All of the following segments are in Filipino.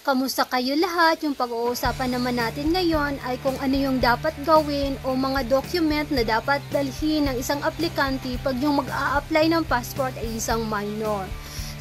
Kamusta kayo lahat? Yung pag-uusapan naman natin ngayon ay kung ano yung dapat gawin o mga document na dapat dalhin ng isang aplikante pag yung mag-a-apply ng passport ay isang minor.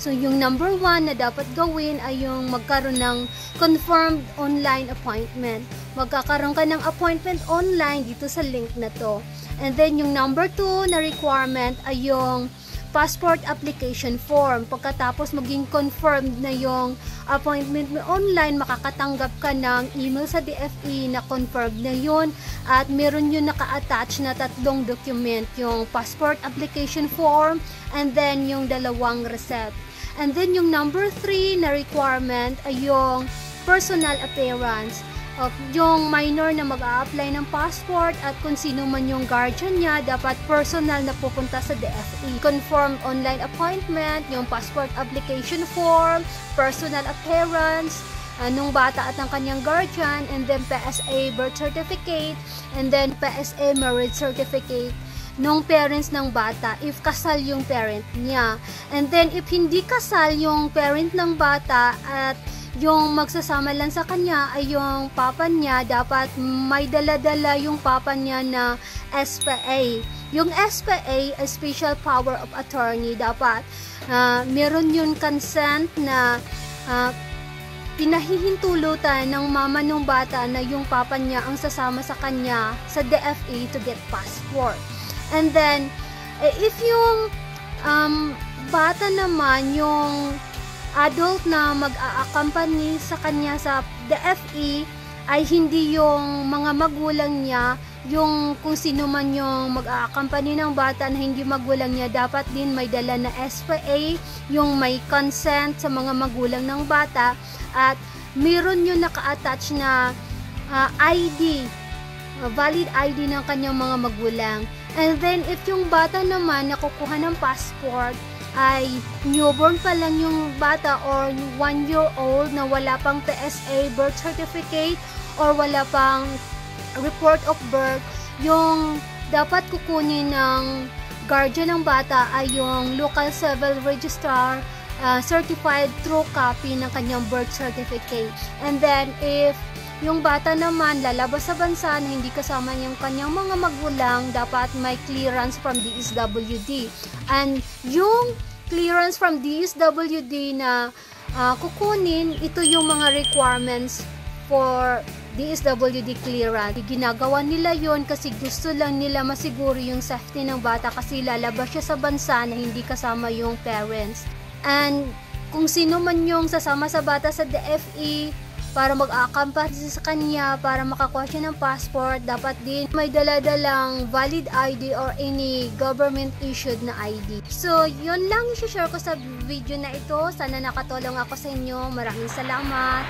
So yung number 1 na dapat gawin ay yung magkaroon ng confirmed online appointment. Magkakaroon ka ng appointment online dito sa link na to. And then yung number 2 na requirement ay yung passport application form. Pagkatapos maging confirmed na yung appointment mo online, makakatanggap ka ng email sa DFE na confirmed na yun at meron yun naka-attach na 3 document, yung passport application form and then yung 2 receipt. And then yung number 3 na requirement ay yung personal appearance. Yung minor na mag-a-apply ng passport at kung sino man yung guardian niya, dapat personal na pupunta sa DFE. Confirmed online appointment, yung passport application form, personal appearance, nung bata at ng kanyang guardian, and then PSA birth certificate, and then PSA marriage certificate nung parents ng bata, if kasal yung parent niya. And then if hindi kasal yung parent ng bata at yung magsasama lang sa kanya ay yung papa niya, dapat may dala-dala yung papa niya na SPA. Yung SPA, Special Power of Attorney, dapat meron yung consent na pinahihintulutan ng mama ng bata na yung papa niya ang sasama sa kanya sa DFE to get passport. And then, if yung bata naman, yung adult na mag-a-accompany sa kanya sa DFE ay hindi yung mga magulang niya, yung kung sino man yung mag-a-accompany ng bata na hindi magulang niya, dapat din may dala na SPA, yung may consent sa mga magulang ng bata at meron yung naka-attach na ID, valid ID ng kanyang mga magulang. And then if yung bata naman nakukuha ng passport ay newborn pa lang yung bata or 1-year-old na wala pang PSA birth certificate or wala pang report of birth, yung dapat kukunin ng guardian ng bata ay yung local civil registrar certified true copy ng kanyang birth certificate. And then if yung bata naman lalabas sa bansa na hindi kasama yung kanyang mga magulang, dapat may clearance from DSWD. And yung clearance from DSWD na kukunin, ito yung mga requirements for DSWD clearance. Ginagawa nila yon kasi gusto lang nila masiguro yung safety ng bata kasi lalabas siya sa bansa na hindi kasama yung parents. And kung sino man yung sasama sa bata sa DFE para mag-accompany sa kanya para makakuha siya ng passport, dapat din may dala-dalang valid ID or any government issued na ID. So, yun lang i-share ko sa video na ito. Sana nakatulong ako sa inyo. Maraming salamat.